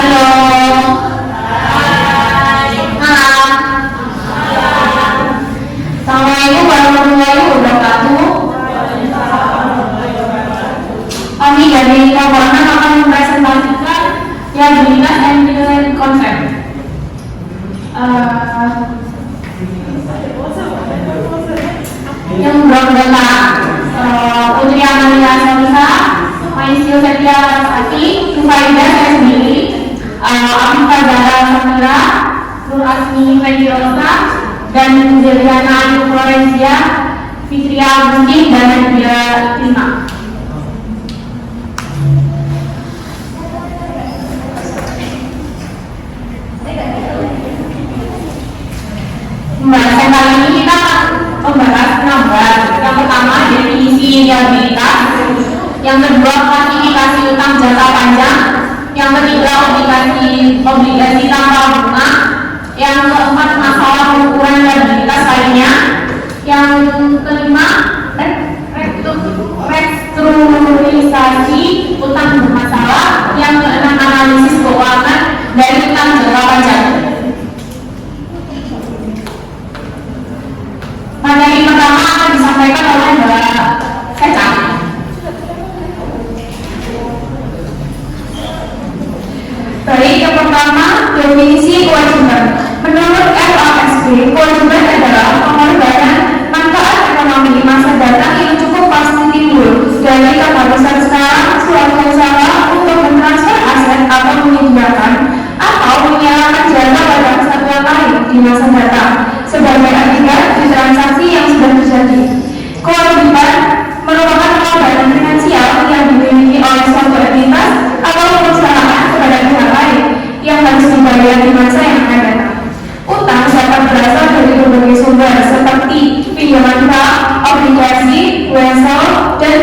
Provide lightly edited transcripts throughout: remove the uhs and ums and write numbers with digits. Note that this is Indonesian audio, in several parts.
Halo. Hai. Malam. Assalamualaikum warahmatullahi wabarakatuh. Kami dari Kabupaten akan mempresentasikan viabilitas and development concept. Yang berbeda Putri Amalia Salisa, Maisio Setia Larasati, Sufaida saya sendiri, Afifah Zahra Samira, Nur Asmi Fedirosa, dan Zeliana Ayu Florencia, Fitria Agustin, dan Nadia Tisna. Pembahasan kali ini kita membahas 6 hal. Yang pertama definisi viabilitas, yang kedua klasifikasi utang jangka panjang, yang ketiga obligasi tanpa bunga, yang keempat masalah pengukuran viabilitas lainnya, yang kelima restrukturisasi utang bermasalah, yang keenam analisis keuangan dari utang jangka panjang. Materi pertama akan disampaikan oleh Mbak Caca. Baik, yang pertama definisi kewajiban. Menurut FASB, kewajiban adalah pengorbanan manfaat ekonomi masa datang yang cukup pasti timbul dari keharusan sekarang suatu usaha untuk mentransfer aset atau menyediakan atau menyerahkan jasa pada kesatuan lain di masa datang sebagai akibat di transaksi yang sudah terjadi. Kewajiban merupakan pengorbanan finansial yang dimiliki oleh suatu entitas atau perusahaan kepada pihak lain yang harus dibayar di masa yang akan datang. Utang dapat berasal dari berbagai sumber seperti pinjaman bank, obligasi, wesel, dan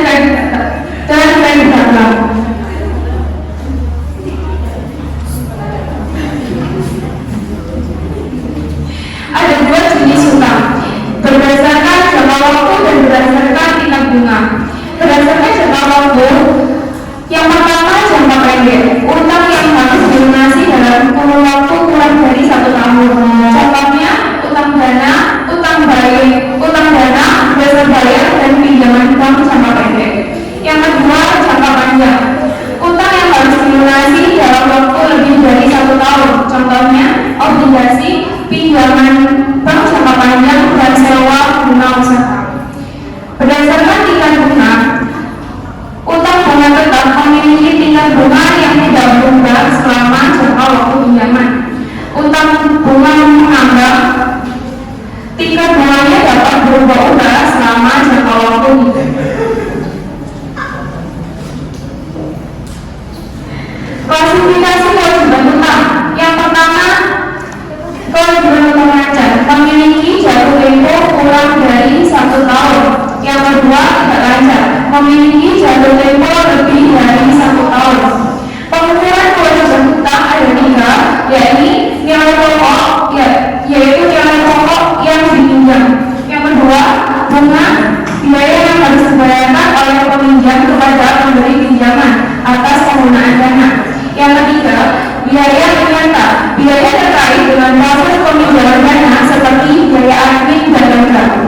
kredit dagang. Ada 2 jenis utang, berdasarkan jangka waktu dan berdasarkan tingkat bunga. Berdasarkan jangka waktu, yang pertama jangka pendek, utang yang harus dilunasi dalam kurun waktu kurang dari 1 tahun. Contohnya utang dana, dasar bayar, dan pinjaman bank jangka pendek. Yang kedua jangka panjang, utang yang harus dilunasi dalam waktu lebih dari 1 tahun. Contohnya obligasi, pinjaman bank jangka panjang, dan sewa bunga usaha. Berdasarkan tingkat bunga, utang bunga tetap memiliki tingkat bunga yang tidak berubah selama jangka waktu pinjaman. Utang bunga mengambang, tingkat bunganya dapat berubah-ubah selama jangka waktu pinjaman. Klasifikasi kewajiban utang. Yang pertama, kewajiban utang lancar, memiliki jatuh tempo kurang dari 1 tahun. Yang kedua, tidak lancar, memiliki jatuh tempo lebih dari 1 tahun. Pengukuran kewajiban utang ada 3, yaitu nilai pokok, yang dipinjam. Yang kedua, bunga, biaya yang harus dibayarkan oleh peminjam kepada pemberi pinjaman atas penggunaan dana. Yang ketiga, biaya penyerta, biaya terkait dengan proses peminjaman dana seperti biaya admin dan lain-lain.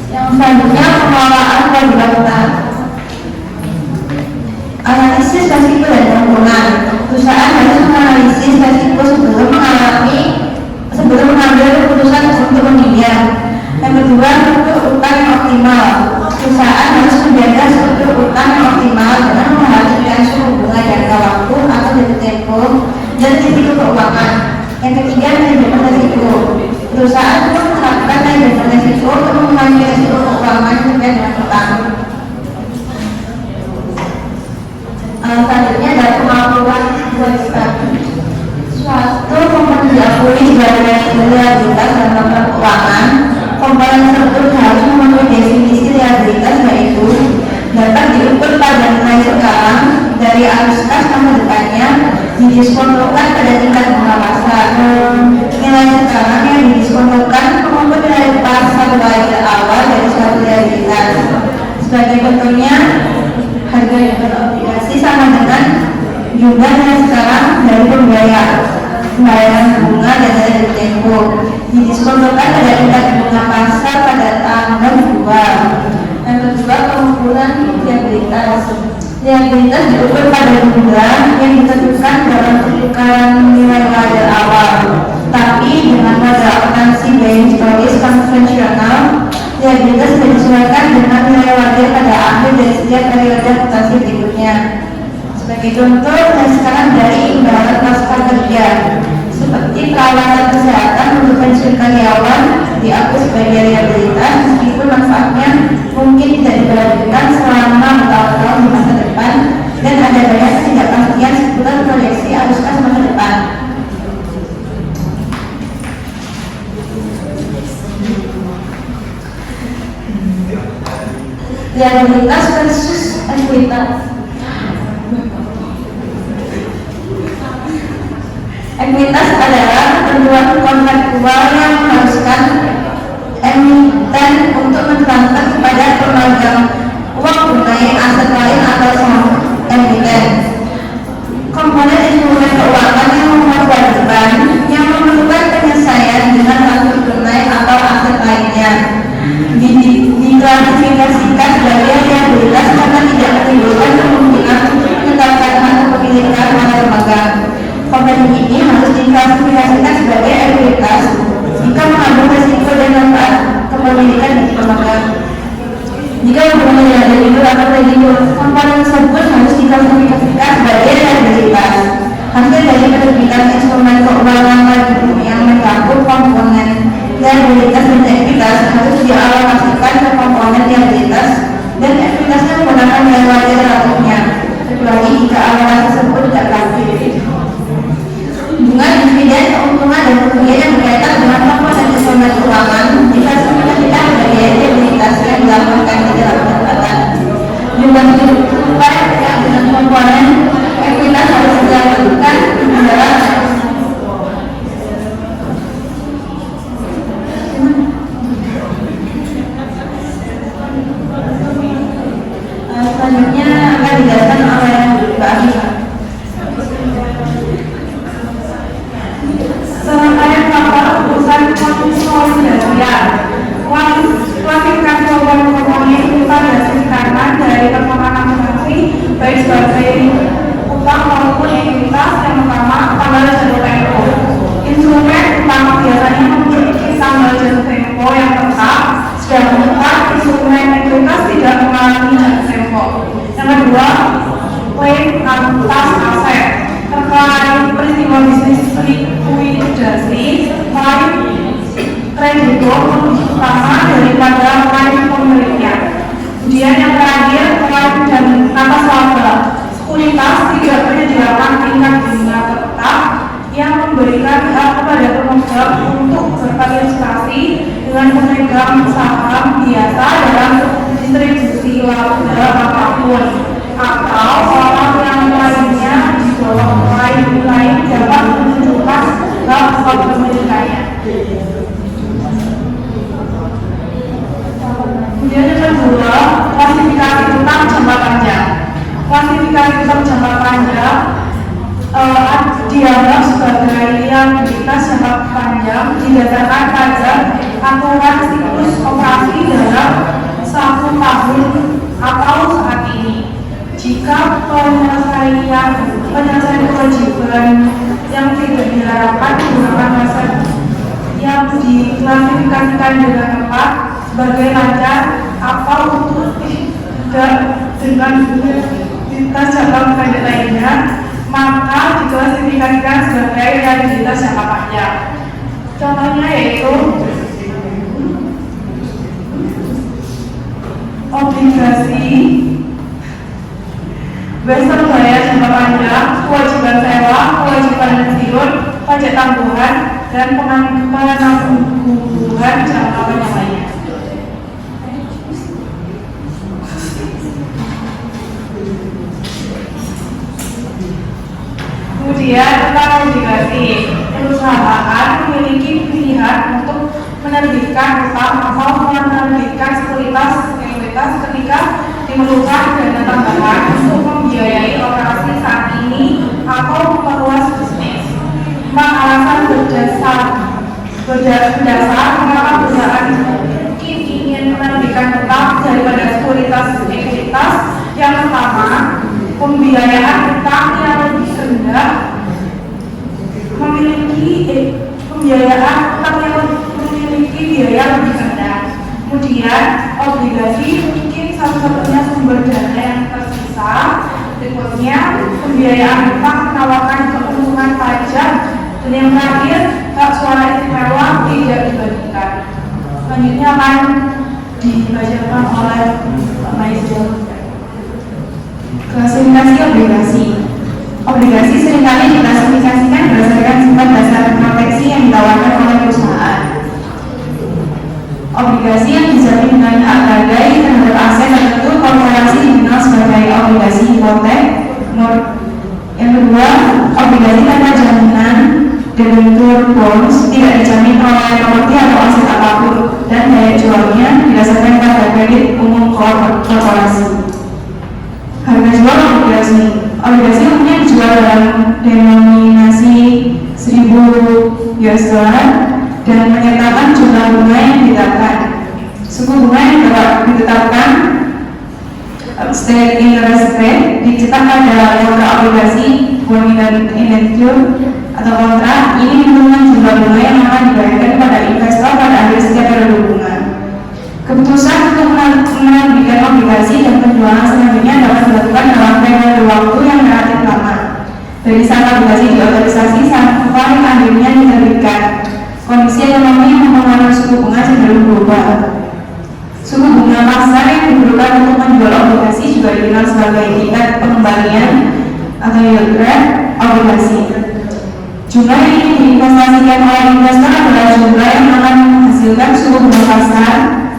Yang selanjutnya pengelolaan kewajiban utang. Analisis resiko dan tanggungan. Perusahaan harus menganalisis resiko sebelum mengambil keputusan untuk meminjam. Yang kedua, struktur utang yang optimal. Perusahaan harus menjaga struktur utang yang optimal dengan memperhatikan suku bunga jangka waktu atau jatuh tempo dan risiko keuangan. Yang ketiga, manajemen risiko. Perusahaan perlu menerapkan manajemen risiko untuk mengurangi risiko keuangan terkait dengan utang. Selanjutnya ada kemampuan kewajiban. Suatu komponen diakui sebagai liabilitas dalam laporan keuangan. Komponen tersebut harus memenuhi definisi liabilitas, yaitu dapat diukur pada nilai sekarang dari arus kas masa depannya, didiskontokan pada tingkat bunga pasar. Nilai sekarang yang didiskontokan mengukur nilai pas 1 Liabilitas diukur pada jumlah yang ditentukan dalam pertukaran nilai wajar awal. Tapi dengan model akuntansi biaya historis konvensional, liabilitas disesuaikan dengan nilai wajar pada akhir dari setiap periode akuntansi berikutnya. Sebagai contoh, sekarang dari imbalan pramuka kerja seperti perawatan kesehatan untuk pensiun karyawan diakui sebagai liabilitas meskipun manfaatnya mungkin tidak diperhatikan selama bertahun-tahun di masa depan dan ada banyak ketidakpastian seputar proyeksi arus kas masa depan. Liabilitas versus ekuitas. Ekuitas adalah ketentuan kontraktual yang mengharuskan emiten untuk mentransfer kepada pemegang uang tunai aset lain atau saham emiten. Komponen instrumen keuangan yang memuat kewajiban yang memerlukan penyelesaian dengan transfer tunai atau aset lainnya diklasifikasikan sebagai liabilitas karena tidak menimbulkan kemungkinan untuk mendapatkan kepemilikan oleh pemegang. Komponen ini harus diklasifikasikan sebagai ekuitas jika mengandung risiko dan manfaat kepemilikan di pemegang. Jika hubungan dengan individu atau risiko, komponen tersebut harus diklasifikasikan sebagai liabilitas. Hasil dari penerbitan instrumen keuangan yang mencakup komponen liabilitas dan ekuitas harus dialokasikan ke komponen liabilitas dan ekuitasnya menggunakan nilai wajar relatifnya, kecuali jika alokasi tersebut tidak relatif. Bunga dividen, keuntungan dan kerugian yang berkaitan dengan komponen instrumen keuangan diklasifikasikan sebagai liabilitas yang dilaporkan di dalam pendapatan. Jumlah upah yang dengan komponen ekuitas harus dilakukan dalam selanjutnya akan dijelaskan oleh Mbak Afifah. Serangkaian faktor urusan konsolidasian. Klasifikasi komponen utang berdasarkan dari performa akumulasi baik sebagai utang maupun ekuitas. Yang pertama, tanggal jatuh tempo. Instrumen utang biasanya memiliki tanggal jatuh tempo yang tetap, sedangkan instrumen ekuitas tidak mengalami jatuh tempo. Yang kedua, klaim atas aset. Terkait peristiwa bisnis likuidasi, klaim kreditor utama daripada klaim pemiliknya. Kemudian yang terakhir, klaim dan atas laba. Sekuritas tidak menyediakan tingkat bunga tetap yang memberikan hak kepada pemegang untuk berpartisipasi dengan pemegang saham biasa dalam distribusi laba apapun, atau orang yang lainnya di bawah lain dapat menunjukkan hak kepemilikannya. Kemudian yang kedua, klasifikasi utang jangka panjang. Klasifikasi utang jangka panjang dianggap sebagai liabilitas jangka panjang didasarkan pada aturan siklus operasi dalam 1 tahun atau saat ini. Jika penyelesaian kewajiban yang tidak diharapkan menggunakan aset yang diklasifikasikan dengan tepat sebagai lancar atau untuk tidak dengan liabilitas jangka pendek lainnya, maka diklasifikasikan sebagai liabilitas jangka panjang. Contohnya yaitu obligasi, besar bayar jangka panjang, kewajiban sewa, kewajiban pensiun, pajak tanggungan, dan penangguhan jangka panjang lainnya. Kemudian tentang obligasi, perusahaan memiliki pilihan untuk menerbitkan utang atau menerbitkan sekuritas ketika diperlukan dana tambahan untuk membiayai operasi saat ini atau memperluas bisnis. 4 alasan berdasar mengapa perusahaan mungkin ingin menerbitkan utang daripada sekuritas ekuitas. Yang pertama, Pembiayaan utang yang lebih rendah pembiayaan utang yang memiliki biaya lebih rendah. Kemudian obligasi mungkin satu-satunya sumber dana yang tersisa. Berikutnya pembiayaan utang menawarkan keuntungan pajak, dan yang terakhir hak suara istimewa tidak dibagikan. Selanjutnya akan dibacakan oleh Pak Maizul. Klasifikasi obligasi. Obligasi seringkali diklasifikasikan berdasarkan sifat dasar proteksi yang ditawarkan oleh perusahaan. Obligasi yang dijamin dengan hak gadai terhadap aset tertentu korporasi dikenal sebagai obligasi hipotek. Yang kedua, obligasi tanpa jaminan debentur bonds tidak dijamin oleh properti atau aset apapun dan daya jualnya didasarkan pada kredit umum korporasi. Harga jual obligasi. Obligasi umumnya dijual dalam denominasi 1000 US dollar dan menyertakan jumlah bunga yang ditetapkan. Suku bunga yang ditetapkan state interest rate dicetak pada kontrak obligasi bond indenture atau kontrak. Ini menentukan jumlah bunga yang akan dibayarkan kepada investor pada akhir setiap periode bunga. Keputusan untuk menerbitkan obligasi dan penjualan selanjutnya dapat dilakukan dalam periode waktu yang relatif lama, dari saat obligasi diotorisasi sampai akhirnya diterbitkan. Kondisi ekonomi yang mempengaruhi suku bunga cenderung berubah. Suku bunga pasar yang diperlukan untuk menjual obligasi juga dikenal sebagai tingkat pengembalian atau yield rate obligasi. Jumlah yang ingin diinvestasikan oleh investor adalah jumlah yang akan menghasilkan suku bunga pasar,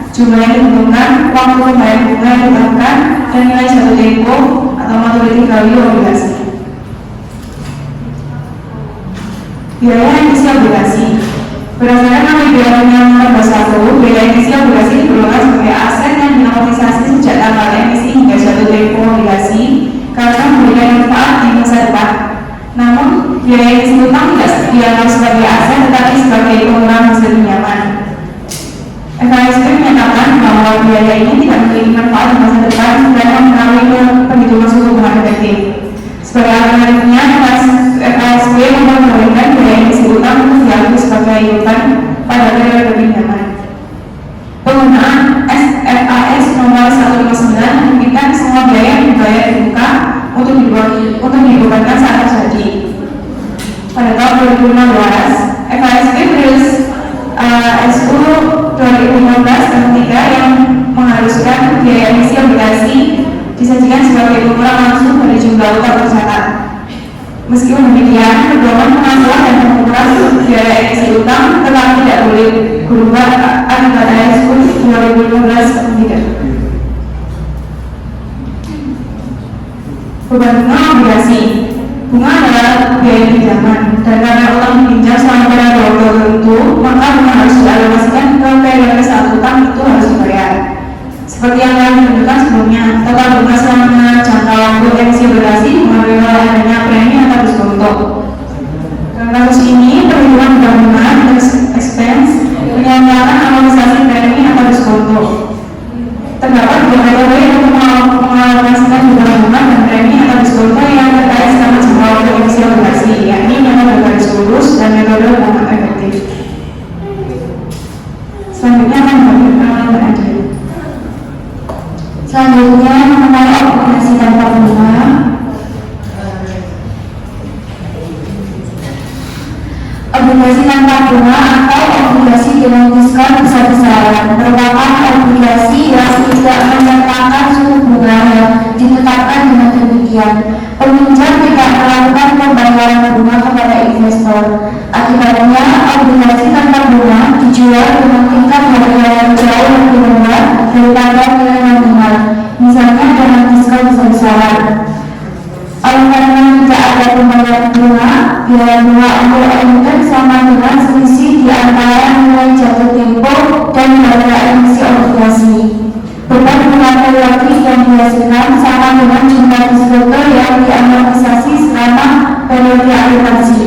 jumlah yang ditentukan, waktu pembayaran bunga yang ditetapkan, dan nilai jatuh tempo atau maturity value obligasi. Biaya emisi obligasi. Berdasarkan APBN nomor 21, biaya emisi obligasi diperlukan sebagai aset yang diamortisasi sejak tanggal emisi hingga jatuh tempo obligasi karena memberikan manfaat di masa depan. Namun, biaya emisi utang tidak dianggap sebagai aset tetapi sebagai pengurangan hasil pinjaman. FASB menyatakan bahwa biaya ini tidak memiliki manfaat di masa depan dan mempengaruhi perhitungan suku bunga efektif. Sebagai alternatifnya, FASB memperbolehkan biaya emisi utang untuk diakui sebagai iuran pada periode pinjaman. Penggunaan SFAS nomor 159 memungkinkan semua biaya yang dibayar dibuka untuk dibebankan saat terjadi. Pada tahun 2016, FASB merilis SU 2015 tahun 3 yang mengharuskan biaya emisi obligasi disajikan sebagai pengurangan langsung dari jumlah utang tercatat. Meskipun demikian, pedoman pengasuhan dan pengukuran biaya emisi utang tetap tidak boleh berubah akibat SU 2015 tahun 3. Beban bunga obligasi. Bunga adalah biaya pinjaman, dan karena utang dipinjam selama periode waktu tertentu, maka bunga harus dialokasikan ke periode saat utang itu harus dibayar. Seperti yang telah ditentukan sebelumnya, total bunga selama jangka waktu emisi obligasi mengalami oleh adanya premi atau diskonto. Dalam kasus ini, perhitungan bunga expense menyatakan amortisasi premi atau diskonto. Terdapat dua metode untuk mengalokasikan jumlah bunga dan premi atau diskonto yang terkait selama jangka waktu emisi obligasi, yakni metode garis lurus dan metode bunga efektif. Selanjutnya akan dibagikan oleh Mbak Adi. Selanjutnya mengenai obligasi tanpa bunga. Obligasi tanpa bunga atau obligasi dengan diskon besar-besaran merupakan obligasi yang tidak menyertakan suku bunga yang ditetapkan dengan demikian. Peminjam tidak melakukan pembayaran bunga kepada investor. Akibatnya, obligasi tanpa bunga dijual dengan tingkat harga yang jauh lebih rendah daripada nilai nominal, misalnya dengan diskon besar-besaran. Oleh karena tidak ada pembayaran bunga, biaya bunga untuk emiten sama dengan selisih di antara nilai jatuh tempo dan harga emisi obligasi. Beban bunga periodis yang dihasilkan sama dengan jumlah diskonto yang diamortisasi selama periode aplikasi.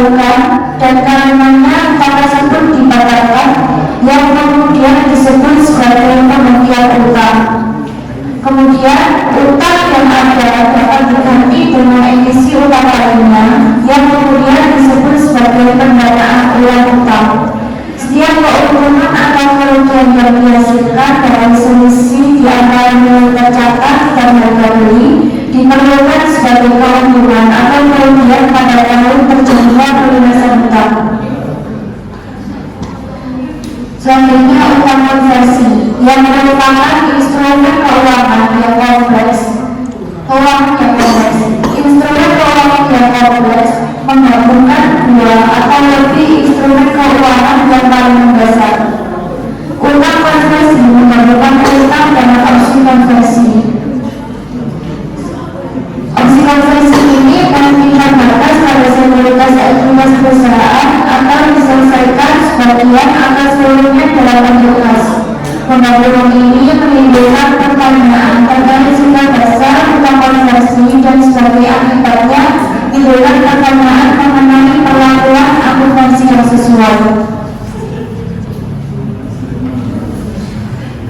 dikabulkan dan karenanya utang tersebut dibatalkan, yang kemudian disebut sebagai pemberian utang. Kemudian utang yang ada dapat diganti dengan emisi utang lainnya, yang kemudian disebut sebagai pendanaan ulang utang. Setiap keuntungan atau kerugian yang dihasilkan dari selisih di antara nilai tercatat dan harga beli diperlukan sebagai keuntungan atau kerugian pada tahun terjadinya pelunasan utang. Selanjutnya, utang konversi yang merupakan instrumen keuangan yang kompleks. Instrumen keuangan yang kompleks menggabungkan dua atau lebih instrumen keuangan yang paling mendasar. Utang konversi menggabungkan utang dengan opsi konversi. Opsi konversi ini memungkinkan batas pada sekuritas ekuitas perusahaan atau diselesaikan sebagian atau seluruhnya dalam bentuk kas. Penggabungan ini menimbulkan pertanyaan terkait sifat dasar utang konversi dan sebagai akibatnya menimbulkan pertanyaan mengenai perlakuan akumulasi yang sesuai.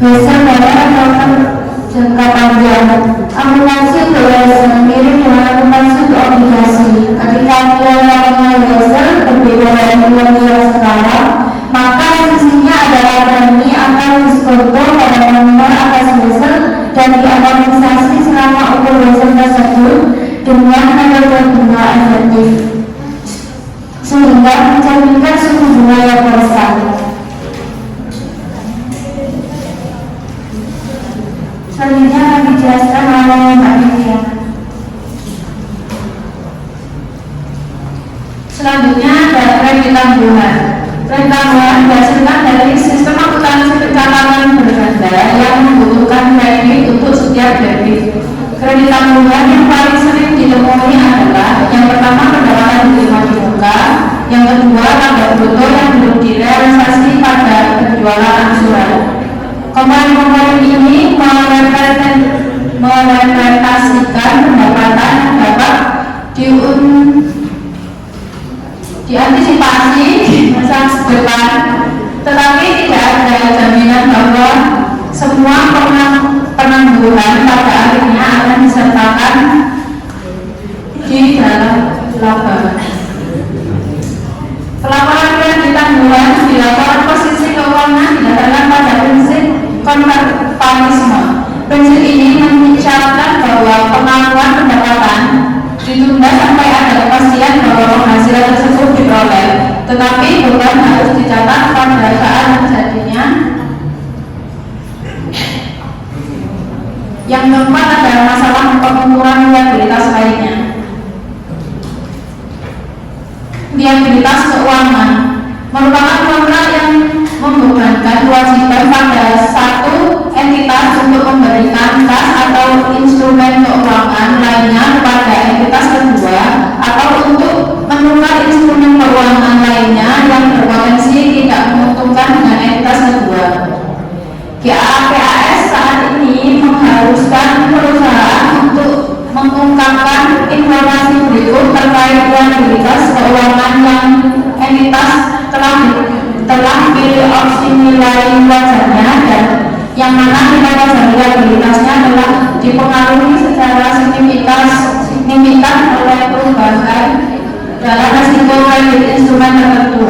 Hasil bayar atau jangka panjang. Akumulasi untuk hasil mirip dengan akumulasi untuk obligasi. Ketika nilai-nilai hasil berbeda dari nilai sekarang, maka sisinya adalah premi atau diskonto pada nomor atas hasil dan diamortisasi selama ukur hasil tersebut dengan metode bunga efektif, sehingga mencerminkan suku bunga yang konstan. Selanjutnya akan dijelaskan oleh Mbak Vivian. Selanjutnya ada kredit tanggungan. Kredit tanggungan dihasilkan dari sistem akuntansi pencatatan berganda yang membutuhkan kredit untuk setiap debit. Kredit tanggungan yang paling sering ditemui adalah yang pertama pendapatan diterima di muka, yang kedua laba bruto yang belum direalisasi pada penjualan angsuran. Komponen-komponen ini merepresentasikan pendapatan yang dapat diantisipasi di masa depan, tetapi tidak ada jaminan bahwa semua penangguhan pada akhirnya akan disertakan di dalam laba. Pelaporan kredit tanggungan dilakukan posisi keuangan didasarkan pada prinsip konservatisme. Prinsip ini mensyaratkan bahwa pengakuan pendapatan ditunda sampai ada kepastian bahwa penghasilan tersebut diperoleh, tetapi bukan harus dicatat pada saat terjadinya. Yang keempat adalah masalah pengukuran liabilitas lainnya. Liabilitas keuangan merupakan kontrak yang membebankan kewajiban pada satu entitas untuk memberikan kas atau instrumen keuangan lainnya kepada entitas kedua atau untuk menukar instrumen keuangan lainnya yang berpotensi tidak menguntungkan dengan entitas kedua. GAAPAS saat ini mengharuskan perusahaan untuk mengungkapkan informasi berikut terkait liabilitas keuangan yang entitas telah pilih opsi nilai wajarnya dan yang mana nilai wajar liabilitasnya telah dipengaruhi secara signifikan oleh perubahan dalam resiko kredit instrumen tertentu.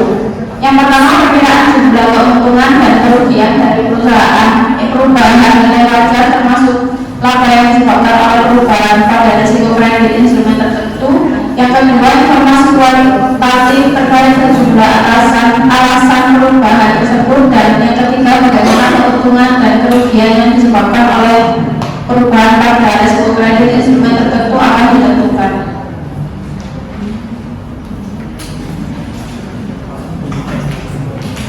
Yang pertama, perbedaan jumlah keuntungan dan kerugian dari perusahaan. Perubahan nilai wajar termasuk laba yang disebabkan oleh perubahan pada resiko kredit instrumen tertentu. Yang kedua, informasi kualitatif terkait sejumlah alasan perubahan tersebut. Dan yang ketiga, bagaimana keuntungan dan kerugian yang disebabkan oleh perubahan pada resiko kredit instrumen tertentu akan ditentukan.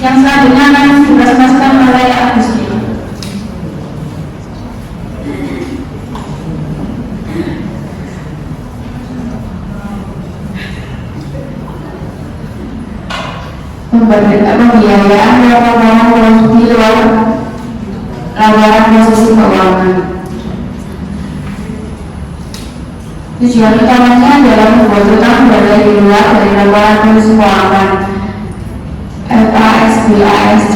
Yang selanjutnya akan dijelaskan oleh Agustin. Pembiayaan yang merupakan di luar langgaran posisi keuangan. Tujuan utamanya adalah membuat utang berada di luar dari laporan terus keuangan. FASB ASC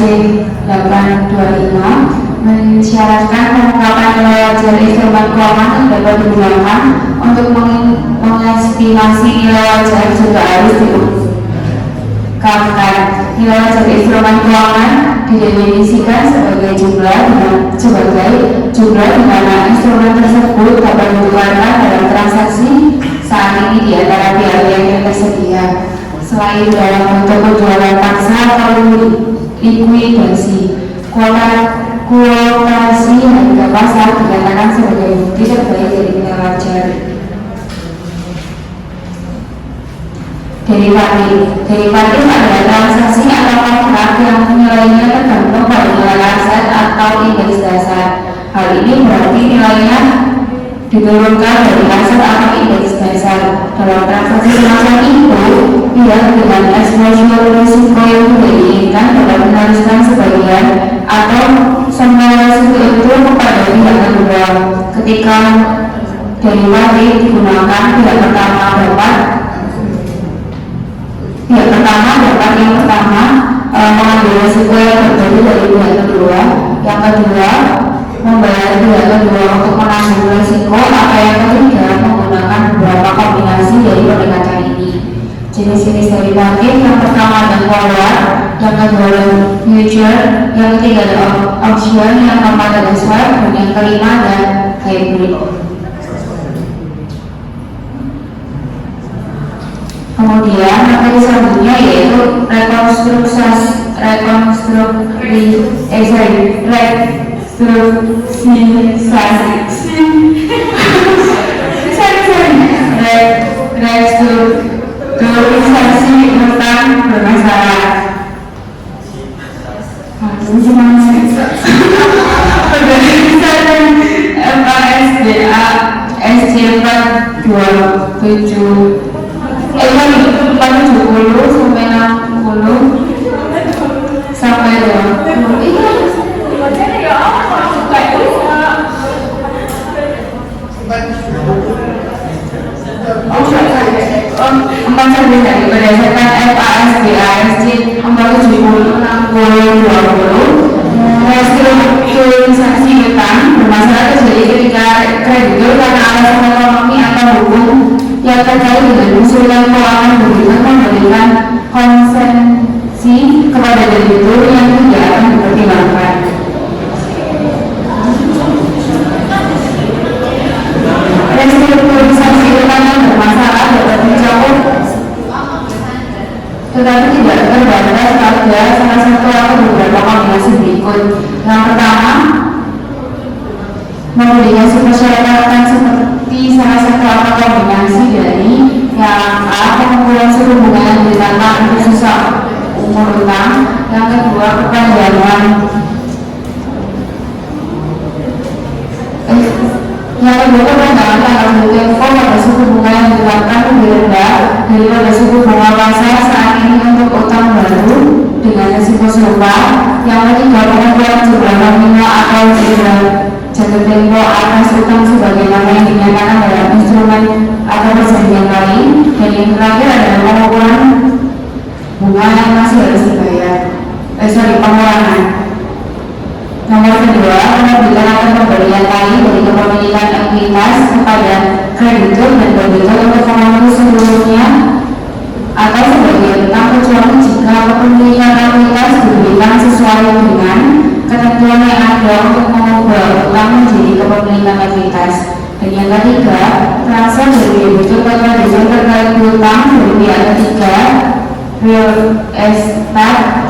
825 mensyaratkan pengungkapan nilai wajar instrumen keuangan yang dapat digunakan untuk mengestimasi nilai wajar juga harus diungkapkan. Nilai wajar instrumen keuangan didefinisikan sebagai jumlah di mana instrumen tersebut dapat ditukarkan dalam transaksi saat ini di antara pihak-pihak yang tersedia, selain dalam bentuk penjualan paksa atau likuidasi. Kuotasi harga pasar dikatakan sebagai bukti terbaik dari nilai wajar. Derivatif adalah transaksi atau kontrak yang nilainya tergantung pada nilai aset atau indeks dasar. Hal ini berarti nilainya diturunkan dari aset atau indeks dasar. Dalam transaksi semacam itu, pihak dengan exposure risiko yang tidak diinginkan dapat meneruskan sebagian atau semua risiko itu kepada pihak kedua. Ketika derivatif digunakan, pihak pertama dapat mengambil risiko yang berbeda dari pihak kedua. Yang kedua, membayar pihak kedua untuk menanggung risiko, atau yang ketiga, menggunakan beberapa kombinasi dari pendekatan ini. Jenis-jenis derivatif yang pertama adalah forward, yang kedua adalah future, yang ketiga adalah option, yang keempat adalah swap, dan yang kelima adalah hybrid. Kemudian materi selanjutnya yaitu restrukturisasi utang bermasalah. FASBA SC 470 sampai 20 berdasarkan FASB ASC 470/2020. Restrukturisasi utang bermasalah terjadi ketika kreditur karena alasan ekonomi atau hukum yang terkait dengan usulan keuangan begitu memberikan konsensi kepada debitur yang tidak akan dipertimbangkan. Restrukturisasi utang yang bermasalah dapat mencakup tetapi tidak terbatas pada salah satu atau beberapa kombinasi berikut. Yang pertama, memberikan persyaratan seperti salah satu atau kombinasi dari yang A, pengumpulan suku bunga yang ditambah untuk sisa umur utang. Yang kedua, perpanjangan. Perpanjangan tanggal tempo pada suku bunga yang ditetapkan lebih rendah daripada suku bunga pasar saat ini untuk utang baru dengan risiko serupa. Yang ketiga, pengumpulan jumlah nominal atau jatuh tempo atas utang sebagaimana yang dinyatakan dalam instrumen atau perjanjian lain. Dan yang terakhir adalah pengukuran bunga yang masih harus dibayar. Pengurangan. Nomor kedua, penerbitan atau pemberian lain dari kepemilikan ekuitas kepada kreditur dan debitur untuk memenuhi seluruhnya atau sebagian utang kecuali jika kepemilikan ekuitas diberikan sesuai dengan ketentuan yang ada untuk mengubah utang menjadi kepemilikan ekuitas. Dan yang ketiga, transfer dari debitur ke kreditur terkait utang dari pihak ketiga, real estate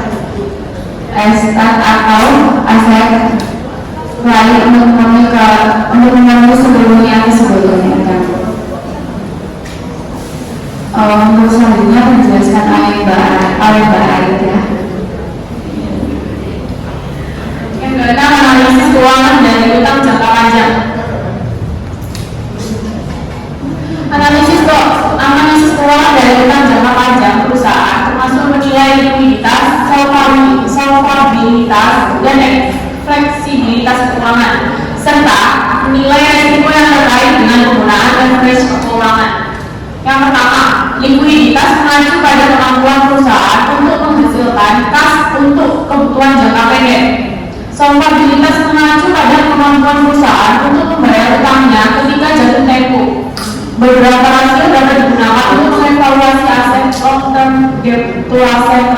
atau aset lain untuk memenuhi seluruhnya sebagainya. Untuk selanjutnya menjelaskan oleh Mbak Aida. Yang keenam, analisis keuangan dari utang jangka panjang. Analisis keuangan dari utang jangka panjang perusahaan termasuk menilai likuiditas, solvabilitas, dan fleksibilitas keuangan serta nilai risiko yang terkait dengan penggunaan leverage keuangan. Yang pertama, likuiditas mengacu pada kemampuan perusahaan untuk menghasilkan kas untuk kebutuhan jangka pendek. Solvabilitas mengacu pada kemampuan perusahaan untuk membayar utangnya ketika jatuh tempo. Beberapa rasio dapat digunakan untuk mengevaluasi aset long term debt to asset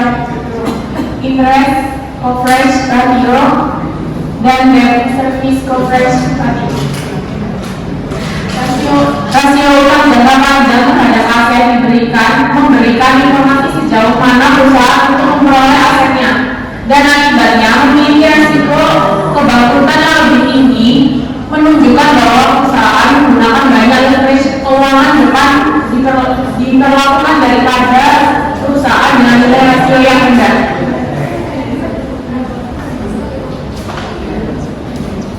interest coverage ratio dan debt service coverage ratio. Rasio utang jangka panjang terhadap aset memberikan informasi sejauh mana perusahaan untuk memperoleh asetnya dan akibatnya memiliki risiko kebangkrutan yang lebih tinggi, menunjukkan bahwa perusahaan menggunakan banyak leverage keuangan depan diperlakukan daripada perusahaan dengan nilai rasio yang rendah.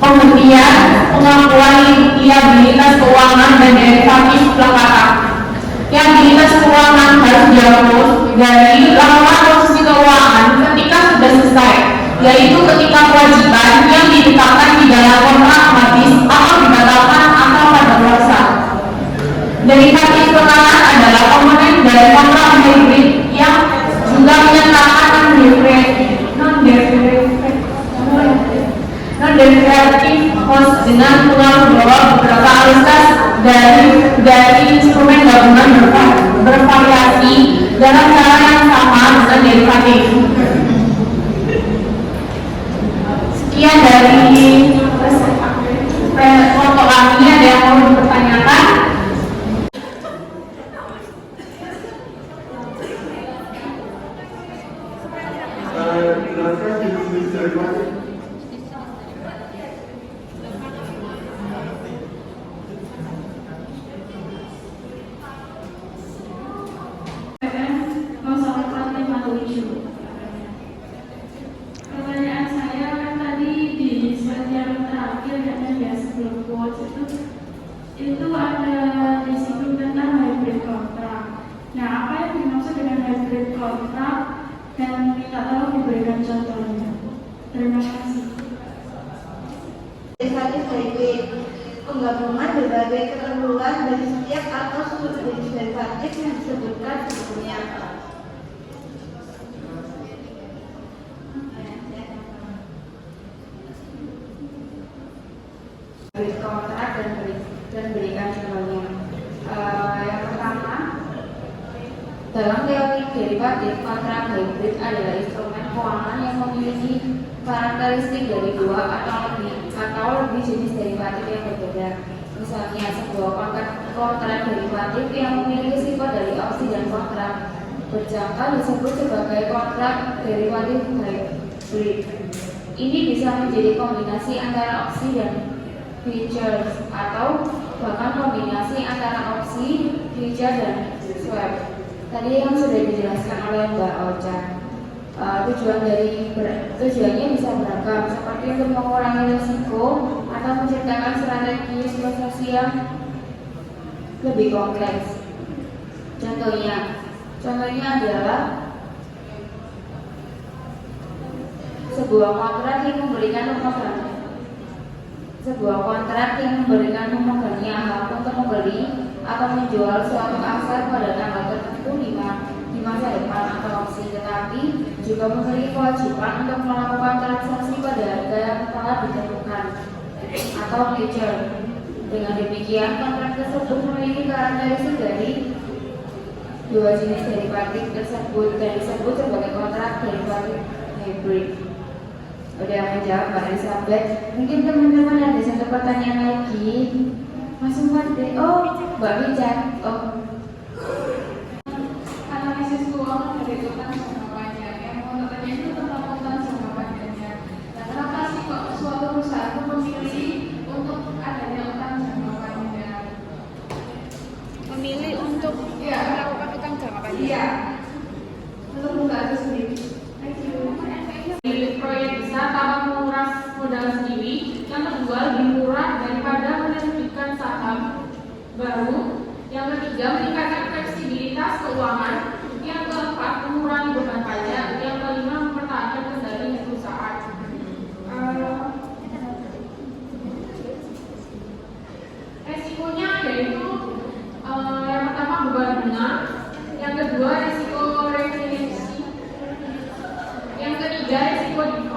Pembuktian pengakuan liabilitas keuangan dan derivatif pelekatan. Liabilitas keuangan harus dihapus dari laporan posisi keuangan ketika sudah selesai, yaitu ketika kewajiban yang ditetapkan di dalam kontrak habis atau dibatalkan atau kadaluarsa. Derivatif pelekatan adalah komponen dari kontrak hybrid yang juga menyertakan non-derivative cost dengan pengaruh bahwa beberapa alias dari instrumen gabungan bervariasi dalam cara yang sama dengan derivatif. Sekian dari kelompok kami, ada yang mau dipertanyakan? Pertanyaan saya kan tadi di slide yang terakhir ya sebelum quotes itu ada disiplin tentang hybrid contract. Nah, apa yang dimaksud dengan hybrid contract dan minta tolong diberikan contohnya. Terima kasih. Derivatif hybrid penggabungan berbagai ketentuan dari setiap atau subjenis derivatif yang disebutkan sebelumnya. Hybrid kontrak dan berikan contohnya. Yang pertama, dalam teori derivatif, kontrak hybrid adalah instrumen keuangan yang memiliki karakteristik dari dua atau lebih jenis derivatif yang berbeda. Misalnya, sebuah kontrak derivatif yang memiliki sifat dari opsi dan kontrak berjangka disebut sebagai kontrak derivatif hybrid. Ini bisa menjadi kombinasi antara opsi dan futures atau bahkan kombinasi antara opsi, future dan swap. Tadi yang sudah dijelaskan oleh Mbak Ocha. Tujuannya bisa beragam, seperti untuk mengurangi risiko atau menciptakan strategi investasi yang lebih kompleks. Contohnya adalah sebuah kontrak yang memberikan pemegangnya hak untuk membeli atau menjual suatu aset pada tanggal tertentu di masa depan atau opsi, tetapi juga memiliki kewajiban untuk melakukan transaksi pada harga yang telah ditentukan atau future. Dengan demikian, kontrak tersebut memiliki karakteristik dari dua jenis derivatif tersebut dan disebut sebagai kontrak derivatif hybrid. Udah menjawab Mbak Elizabeth. Mungkin teman-teman ada satu pertanyaan lagi. Mas Umar deh. Oh, Mbak Bicar. Oh. Analisis keuangan dari utang jangka panjang. Yang mau tanya itu tentang utang jangka panjangnya. Dan kenapa sih kok suatu perusahaan itu memilih untuk adanya utang jangka panjang? Memilih untuk melakukan utang jangka panjang. Iya. Untuk perusahaan itu sendiri. Thank you. Proyek besar tanpa menguras modal sendiri. Yang kedua, lebih murah daripada menerbitkan saham baru. Yang ada risiko di